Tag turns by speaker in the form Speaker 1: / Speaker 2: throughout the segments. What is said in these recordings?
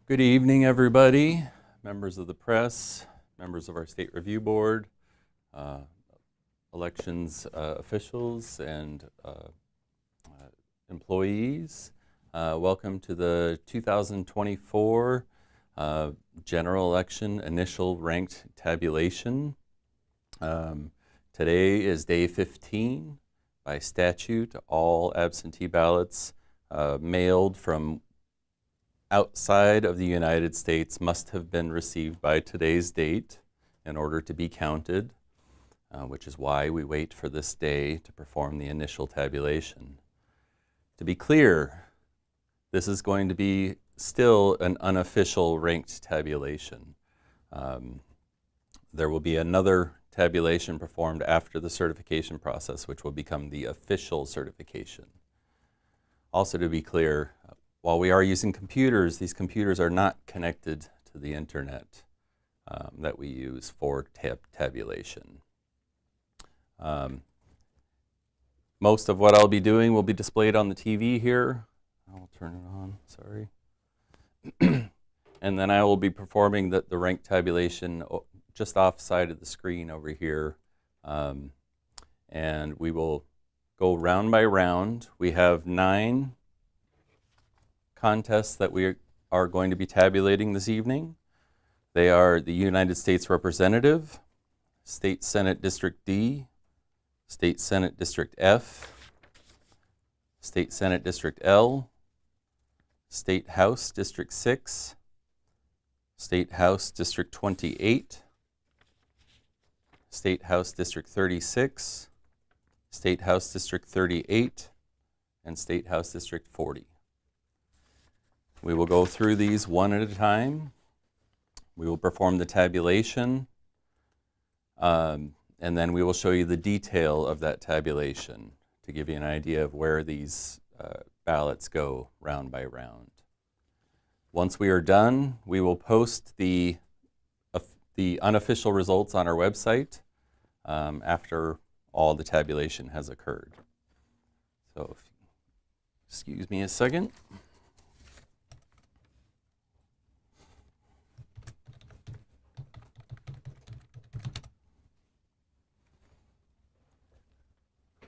Speaker 1: Good evening, everybody, members of the press, members of our State Review Board, uh, elections officials, and employees. Welcome to the 2024 general election initial ranked tabulation. Today is day 15. By statute, all absentee ballots mailed from outside of the United States must have been received by today's date in order to be counted, which is why we wait for this day to perform the initial tabulation. To be clear, this is going to be still an unofficial ranked tabulation. There will be another tabulation performed after the certification process, which will become the official certification. Also, to be clear, while we are using computers, these computers are not connected to the internet that we use for tabulation. Most of what I'll be doing will be displayed on the TV here. I'll turn it on, sorry. And then I will be performing the rank tabulation just off side of the screen over here. And we will go round by round. We have 9 contests that we are going to be tabulating this evening. They are the United States Representative, State Senate District D, State Senate District F, State Senate District L, State House District 6, State House District 28, State House District 36, State House District 38, and State House District 40. We will go through these one at a time. We will perform the tabulation, and then we will show you the detail of that tabulation to give you an idea of where these ballots go round by round. Once we are done, we will post the unofficial results on our website after all the tabulation has occurred. So, excuse me a second.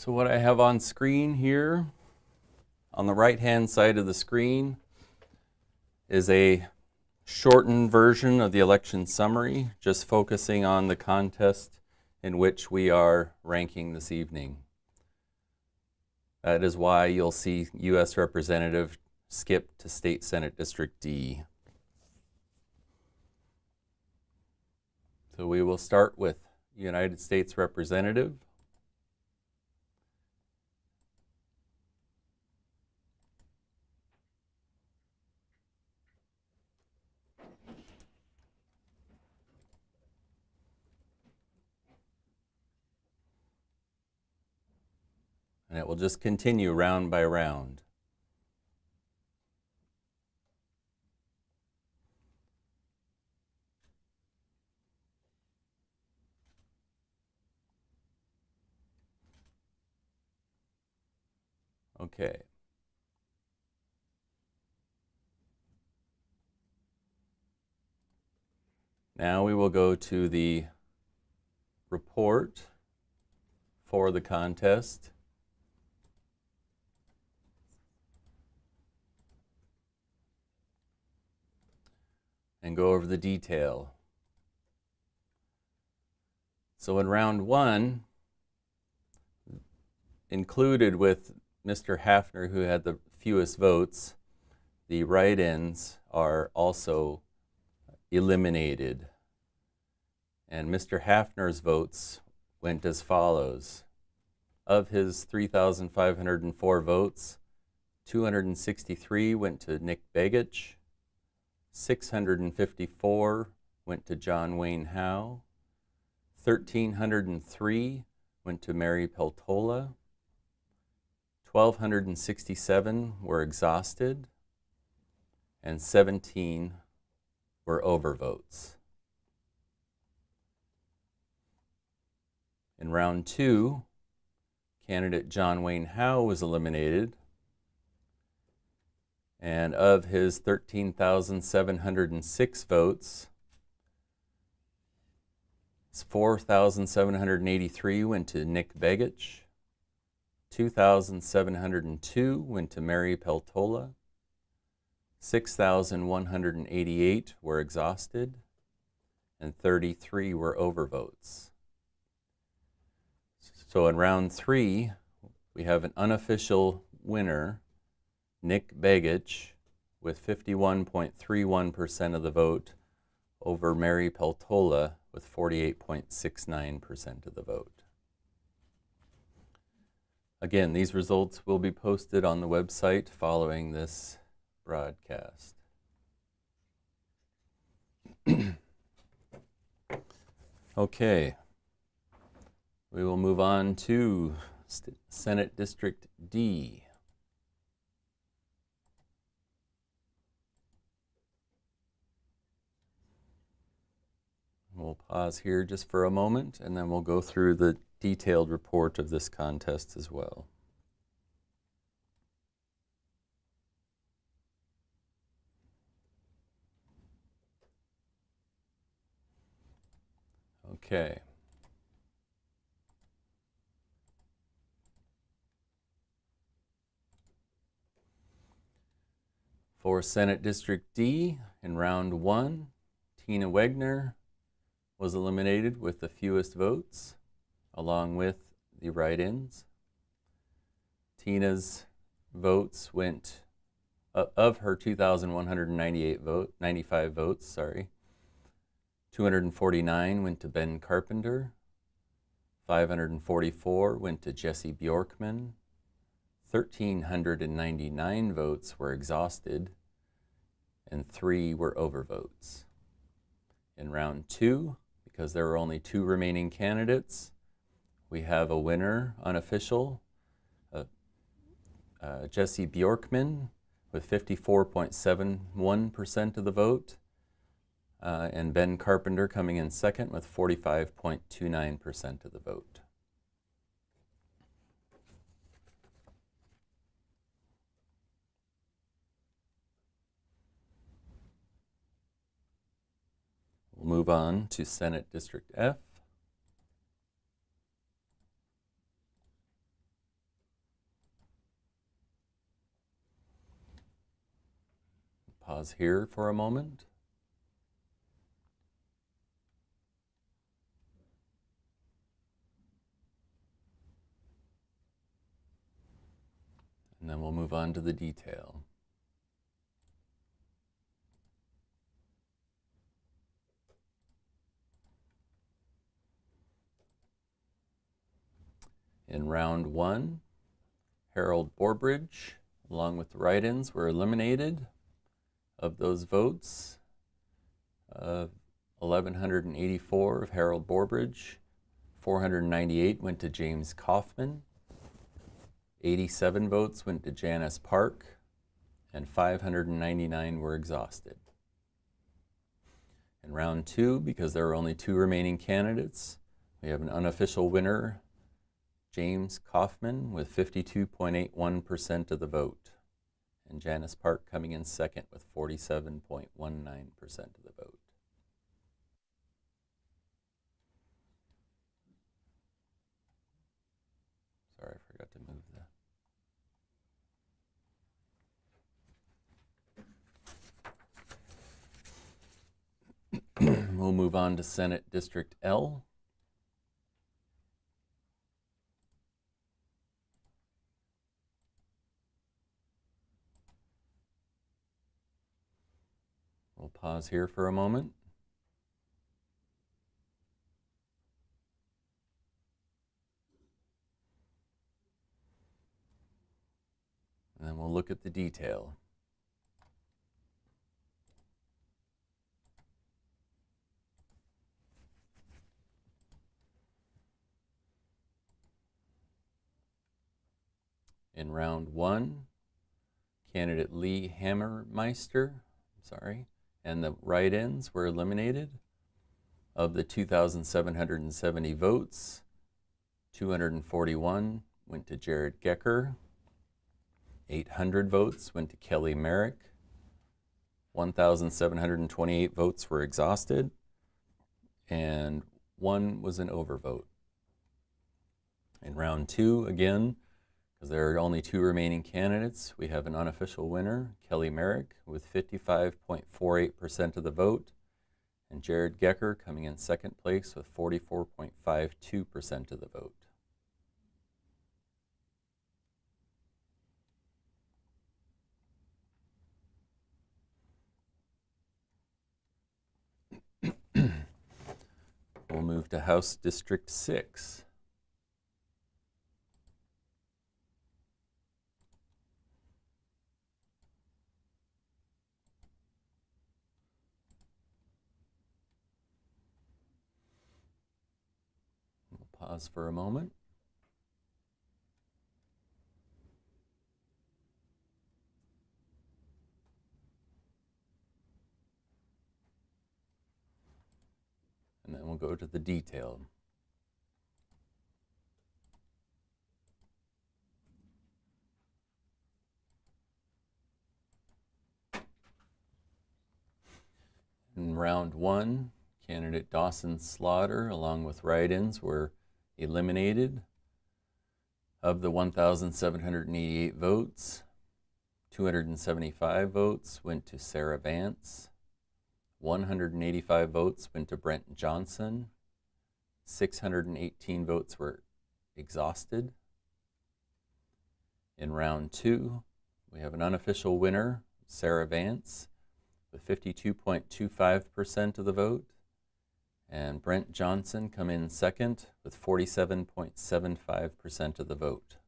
Speaker 1: So what I have on screen here, on the right-hand side of the screen, is a shortened version of the election summary, just focusing on the contest in which we are ranking this evening. That is why you'll see U.S. Representative skip to State Senate District D. So we will start with United States Representative. And it will just continue round by round. Okay. Now we will go to the report for the contest. And go over the detail. So in round 1, included with Mr. Hafner, who had the fewest votes, the write-ins are also eliminated. And Mr. Hafner's votes went as follows. Of his 3,504 votes, 263 went to Nick Begich, 654 went to John Wayne Howe, 1,303 went to Mary Peltola, 1,267 were exhausted, and 17 were overvotes. In round 2, candidate John Wayne Howe was eliminated, And of his 13,706 votes, 4,783 went to Nick Begich, 2,702 went to Mary Peltola, 6,188 were exhausted, and 33 were overvotes. So in round 3, we have an unofficial winner, Nick Begich, with 51.31% of the vote over Mary Peltola with 48.69% of the vote. Again, these results will be posted on the website following this broadcast. Okay, we will move on to Senate District D. We'll pause here just for a moment, and then we'll go through the detailed report of this contest as well. Okay. For Senate District D, in round 1, Tina Wegner was eliminated with the fewest votes, along with the write-ins. Tina's votes went, of her 2,195 votes, 249 went to Ben Carpenter, 544 went to Jesse Bjorkman, 1,399 votes were exhausted, and 3 were overvotes. In round 2, because there were only 2 remaining candidates, we have a winner, unofficial, Jesse Bjorkman with 54.71% of the vote, and Ben Carpenter coming in second with 45.29% of the vote. We'll move on to Senate District F. Pause here for a moment. And then we'll move on to the detail. In round 1, Harold Borbridge, along with the write-ins, were eliminated. Of those votes, 1,184 of Harold Borbridge, 498 went to James Kaufman, 87 votes went to Janice Park, and 599 were exhausted. In round 2, because there were only 2 remaining candidates, we have an unofficial winner, James Kaufman, with 52.81% of the vote, and Janice Park coming in second with 47.19% of the vote. Sorry, I forgot to move that. We'll move on to Senate District L. We'll pause here for a moment. And then we'll look at the detail. In round 1, candidate Lee Hammermeister, and the write-ins were eliminated. Of the 2,770 votes, 241 went to Jared Gecker, 800 votes went to Kelly Merrick. 1,728 votes were exhausted, and 1 was an overvote. In round 2, again, because there are only 2 remaining candidates, we have an unofficial winner, Kelly Merrick, with 55.48% of the vote, and Jared Gecker coming in second place with 44.52% of the vote. We'll move to House District 6. We'll pause for a moment. And then we'll go to the detail. In round 1, candidate Dawson Slaughter, along with write-ins, were eliminated. Of the 1,788 votes, 275 votes went to Sarah Vance. 185 votes went to Brent Johnson. 618 votes were exhausted. In round 2, we have an unofficial winner, Sarah Vance, with 52.25% of the vote, and Brent Johnson come in second with 47.75% of the vote.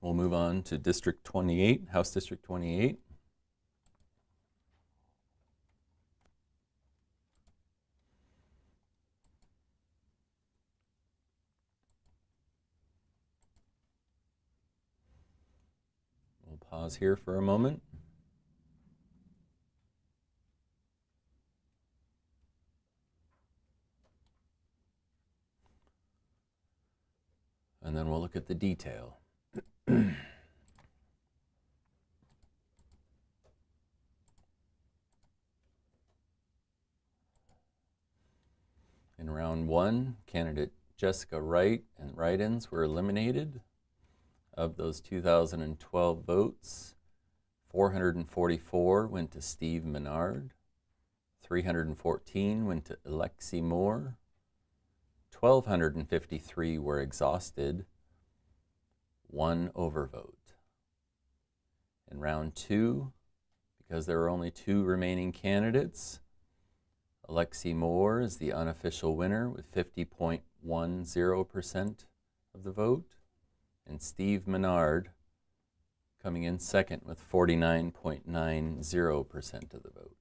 Speaker 1: We'll move on to District 28, House District 28. We'll pause here for a moment. And then we'll look at the detail. In round 1, candidate Jessica Wright and write-ins were eliminated. Of those 2,012 votes, 444 went to Steve Menard, 314 went to Alexi Moore, 1,253 were exhausted, 1 overvote. In round 2, because there were only 2 remaining candidates, Alexi Moore is the unofficial winner with 50.10% of the vote, and Steve Menard coming in second with 49.90% of the vote.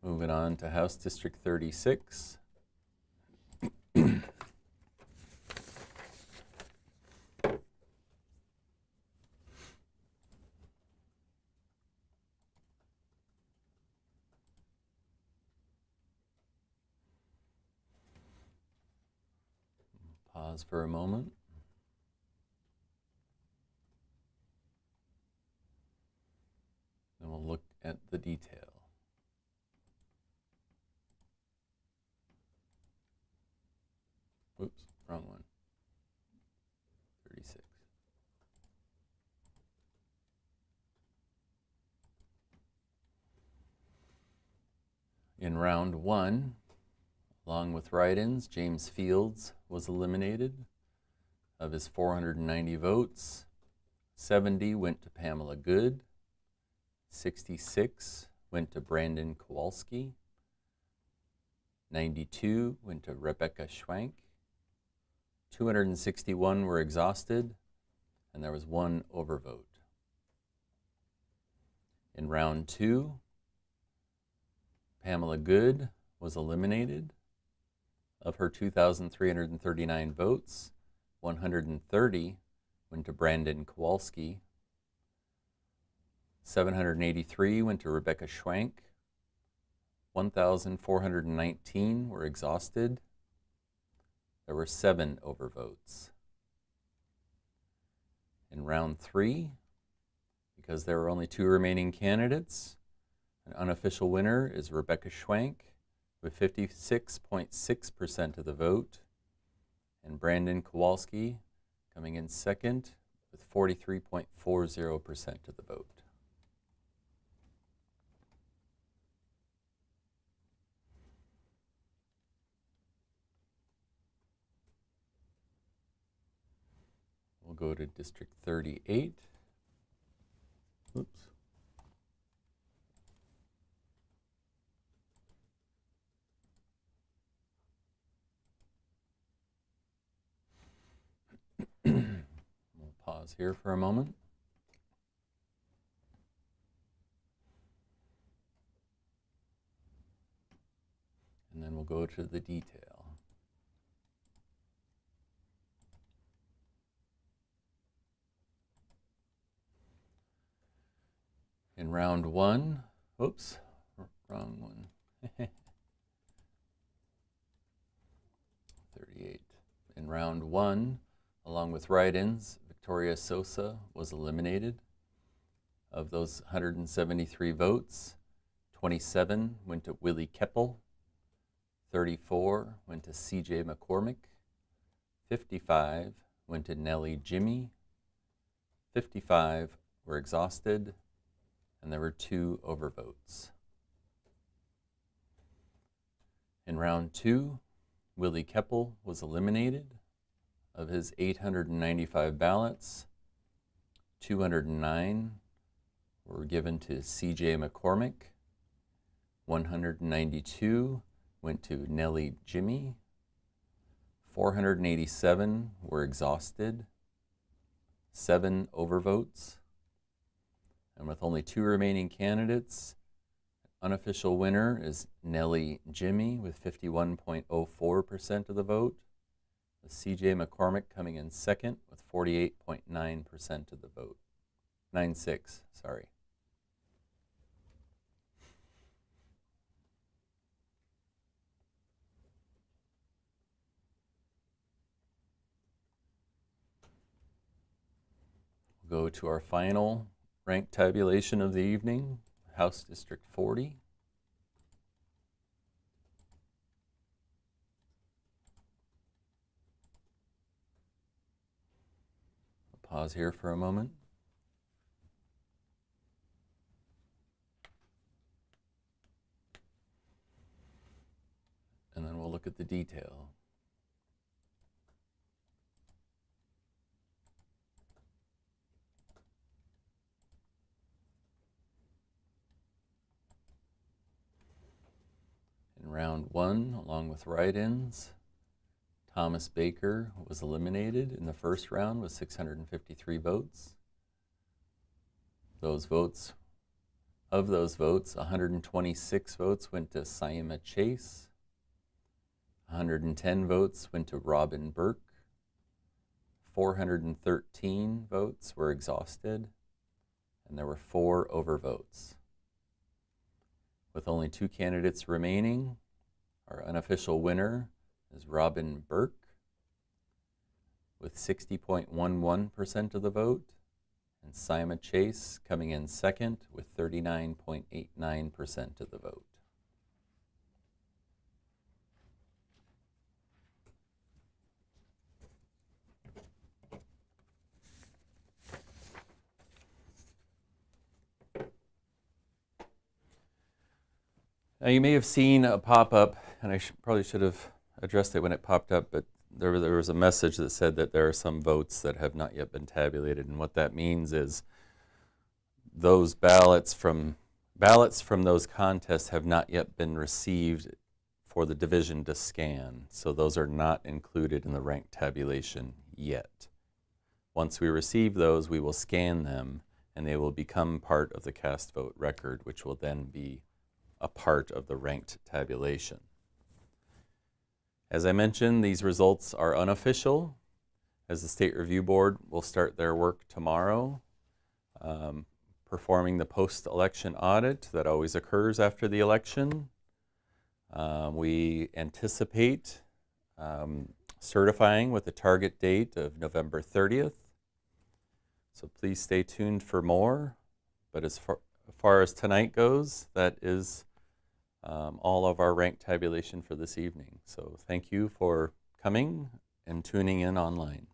Speaker 1: Moving on to House District 36. Pause for a moment. Then we'll look at the detail. Oops, wrong one. 36. In round 1, along with write-ins, James Fields was eliminated. Of his 490 votes, 70 went to Pamela Good, 66 went to Brandon Kowalski, 92 went to Rebecca Schwank, 261 were exhausted, and there was 1 overvote. In round 2, Pamela Good was eliminated. Of her 2,339 votes, 130 went to Brandon Kowalski, 783 went to Rebecca Schwank, 1,419 were exhausted. There were 7 overvotes. In round 3, because there were only 2 remaining candidates, an unofficial winner is Rebecca Schwank with 56.6% of the vote, and Brandon Kowalski coming in second with 43.40% of the vote. We'll go to District 38. Oops. We'll pause here for a moment. And then we'll go to the detail. In round 1, oops, wrong one. 38. In round 1, along with write-ins, Victoria Sosa was eliminated. Of those 173 votes, 27 went to Willie Keppel, 34 went to CJ McCormick, 55 went to Nellie Jimmy, 55 were exhausted, and there were 2 overvotes. In round 2, Willie Keppel was eliminated. Of his 895 ballots, 209 were given to CJ McCormick, 192 went to Nellie Jimmy, 487 were exhausted, 7 overvotes, and with only 2 remaining candidates, unofficial winner is Nellie Jimmy with 51.04% of the vote, with CJ McCormick coming in second with 48.9% of the vote. 96, sorry. We'll go to our final rank tabulation of the evening, House District 40. I'll pause here for a moment. And then we'll look at the detail. In round 1, along with write-ins, Thomas Baker was eliminated in the first round with 653 votes. Of those votes, 126 votes went to Syama Chase, 110 votes went to Robin Burke, 413 votes were exhausted, and there were 4 overvotes. With only 2 candidates remaining, our unofficial winner is Robin Burke with 60.11% of the vote, and Syama Chase coming in second with 39.89% of the vote. Now you may have seen a pop-up, and I probably should have addressed it when it popped up, but there was a message that said that there are some votes that have not yet been tabulated, and what that means is those ballots from those contests have not yet been received for the division to scan, so those are not included in the rank tabulation yet. Once we receive those, we will scan them and they will become part of the cast vote record, which will then be a part of the ranked tabulation. As I mentioned, these results are unofficial, as the State Review Board will start their work tomorrow, performing the post-election audit that always occurs after the election. We anticipate certifying with a target date of November 30th. So please stay tuned for more. But as far as tonight goes, that is all of our ranked tabulation for this evening. So thank you for coming and tuning in online.